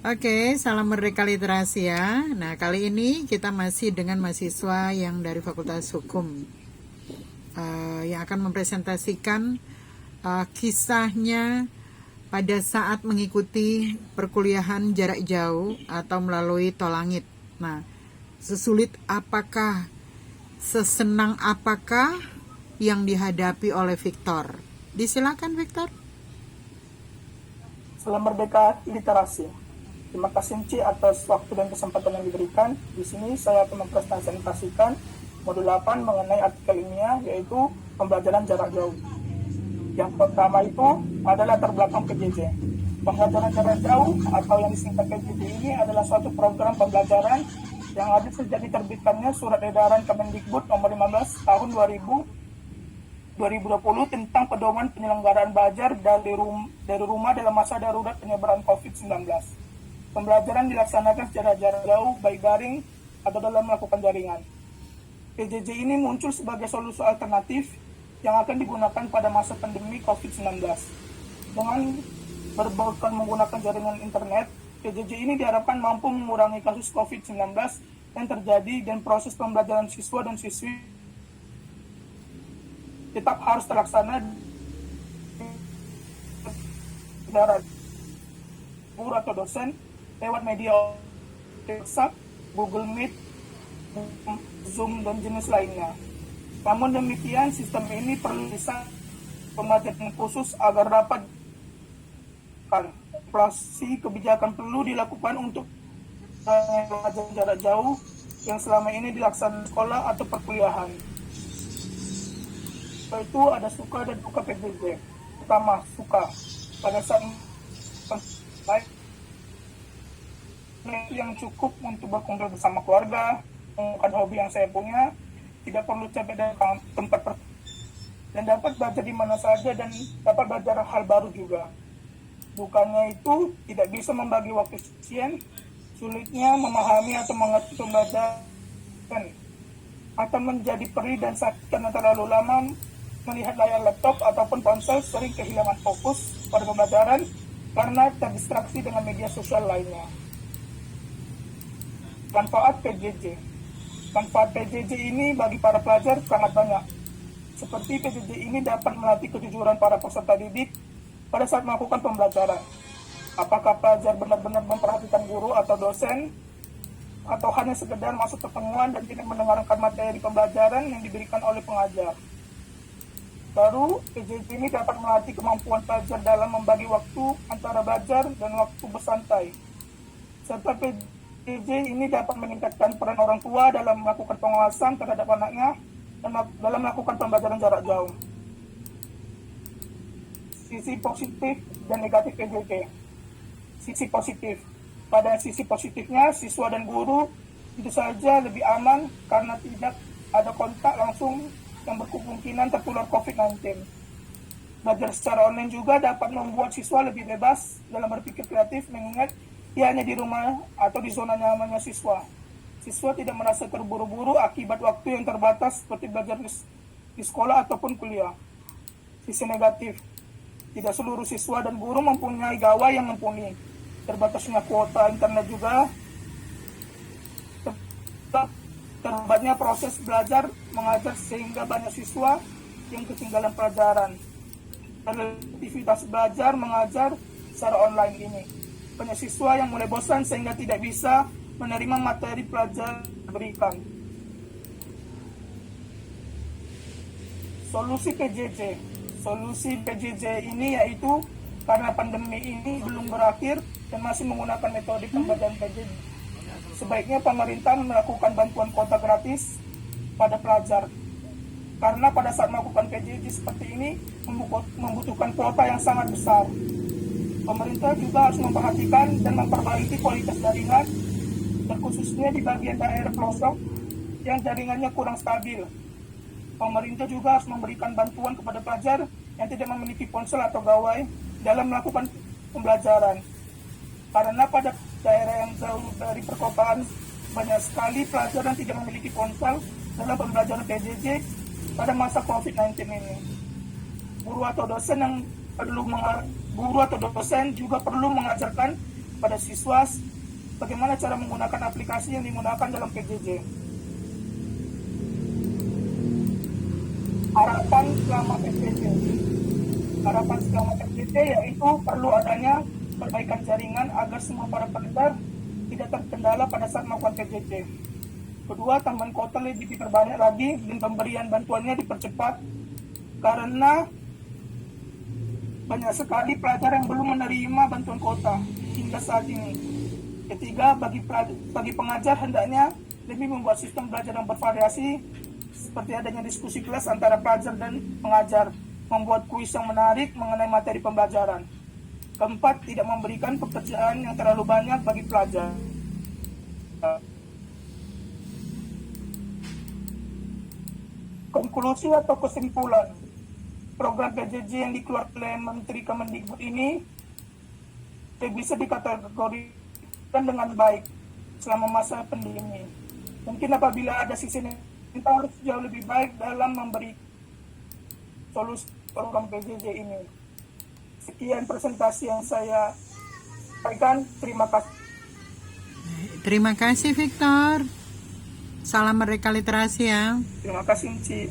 Oke, salam merdeka literasi ya. Nah, kali ini kita masih dengan mahasiswa yang dari Fakultas Hukum yang akan mempresentasikan kisahnya pada saat mengikuti perkuliahan jarak jauh atau melalui tol langit. Nah, sesulit apakah, sesenang apakah yang dihadapi oleh Victor? Disilakan Victor. Salam merdeka literasi. Terima kasih Ci atas waktu dan kesempatan yang diberikan. Di sini saya akan mempresentasikan modul 8 mengenai artikel ilmiah, yaitu pembelajaran jarak jauh. Yang pertama itu adalah latar belakang PJJ. Pembelajaran jarak jauh atau yang disingkat PJJ ini adalah suatu program pembelajaran yang ada sejak diterbitkannya Surat Edaran Kemendikbud nomor 15 tahun 2020 tentang pedoman penyelenggaraan belajar dari rumah dalam masa darurat penyebaran COVID-19. Pembelajaran dilaksanakan secara jarak jauh, baik daring atau dalam melakukan jaringan. PJJ ini muncul sebagai solusi alternatif yang akan digunakan pada masa pandemi COVID-19. Dengan berbautkan menggunakan jaringan internet, PJJ ini diharapkan mampu mengurangi kasus COVID-19 yang terjadi dan proses pembelajaran siswa dan siswi tetap harus terlaksana dari guru atau dosen lewat media WhatsApp, Google Meet, Zoom, dan jenis lainnya. Namun demikian, sistem ini perlu bisa pembelajaran khusus agar dapat kalkulasi kebijakan perlu dilakukan untuk pembelajaran jarak jauh yang selama ini dilaksanakan sekolah atau perkuliahan. Itu ada suka dan duka PJJ. Pertama, suka. Pada saat baik yang cukup untuk berkumpul bersama keluarga, melakukan hobi yang saya punya, tidak perlu capek dari tempat dan dapat belajar di mana saja dan dapat belajar hal baru juga. Bukannya itu tidak bisa membagi waktu sufisien, sulitnya memahami atau mengerti pembelajaran, atau menjadi perih dan sakit karena terlalu lama melihat layar laptop ataupun ponsel, sering kehilangan fokus pada pembelajaran karena terdistraksi dengan media sosial lainnya. Manfaat PJJ. Manfaat PJJ ini bagi para pelajar sangat banyak. Seperti PJJ ini dapat melatih kejujuran para peserta didik pada saat melakukan pembelajaran. Apakah pelajar benar-benar memperhatikan guru atau dosen, atau hanya sekedar masuk pertemuan dan tidak mendengarkan materi pembelajaran yang diberikan oleh pengajar. Baru, PJJ ini dapat melatih kemampuan pelajar dalam membagi waktu antara belajar dan waktu bersantai. Serta PJJ ini dapat meningkatkan peran orang tua dalam melakukan pengawasan terhadap anaknya dan dalam melakukan pembelajaran jarak jauh. Sisi positif dan negatif PJJ. Sisi positif. Pada sisi positifnya, siswa dan guru itu saja lebih aman karena tidak ada kontak langsung yang berkemungkinan tertular COVID-19. Belajar secara online juga dapat membuat siswa lebih bebas dalam berpikir kreatif, mengingat ia hanya di rumah atau di zona nyamannya siswa. Siswa tidak merasa terburu-buru akibat waktu yang terbatas seperti belajar di sekolah ataupun kuliah. Sisi negatif, tidak seluruh siswa dan guru mempunyai gawai yang mumpuni. Terbatasnya kuota internet juga, terhambatnya proses belajar mengajar sehingga banyak siswa yang ketinggalan pelajaran. Aktivitas belajar mengajar secara online ini. Banyak siswa yang mulai bosan sehingga tidak bisa menerima materi pelajaran diberikan. Solusi PJJ. Solusi PJJ ini yaitu karena pandemi ini belum berakhir dan masih menggunakan metode pembelajaran PJJ. Sebaiknya pemerintah melakukan bantuan kuota gratis pada pelajar. Karena pada saat melakukan PJJ seperti ini membutuhkan kuota yang sangat besar. Pemerintah juga harus memperhatikan dan memperbaiki kualitas jaringan, terkhususnya di bagian daerah pelosok yang jaringannya kurang stabil. Pemerintah juga harus memberikan bantuan kepada pelajar yang tidak memiliki ponsel atau gawai dalam melakukan pembelajaran. Karena pada daerah yang jauh dari perkotaan, banyak sekali pelajar yang tidak memiliki ponsel dalam pembelajaran PJJ pada masa COVID-19 ini. Guru atau dosen juga perlu mengajarkan pada siswa bagaimana cara menggunakan aplikasi yang digunakan dalam PJJ. Harapan selama PJJ yaitu perlu adanya perbaikan jaringan agar semua para pelajar tidak terkendala pada saat melakukan PJJ. Kedua, tambahan kuota lebih diperbanyak lagi dan pemberian bantuannya dipercepat karena banyak sekali pelajar yang belum menerima bantuan kuota hingga saat ini. Ketiga, bagi pengajar hendaknya lebih membuat sistem belajar yang bervariasi seperti adanya diskusi kelas antara pelajar dan pengajar, membuat kuis yang menarik mengenai materi pembelajaran. Keempat, tidak memberikan pekerjaan yang terlalu banyak bagi pelajar. Konklusi atau kesimpulan, program PJJ yang dikeluarkan oleh Menteri Kemendikbud ini bisa dikategorikan dengan baik selama masa pandemi. Mungkin apabila ada sisi kita harus jauh lebih baik dalam memberi solusi program PJJ ini. Sekian presentasi yang saya sampaikan. Terima kasih. Terima kasih Victor. Salam Merdeka Literasi ya. Terima kasih, Ci.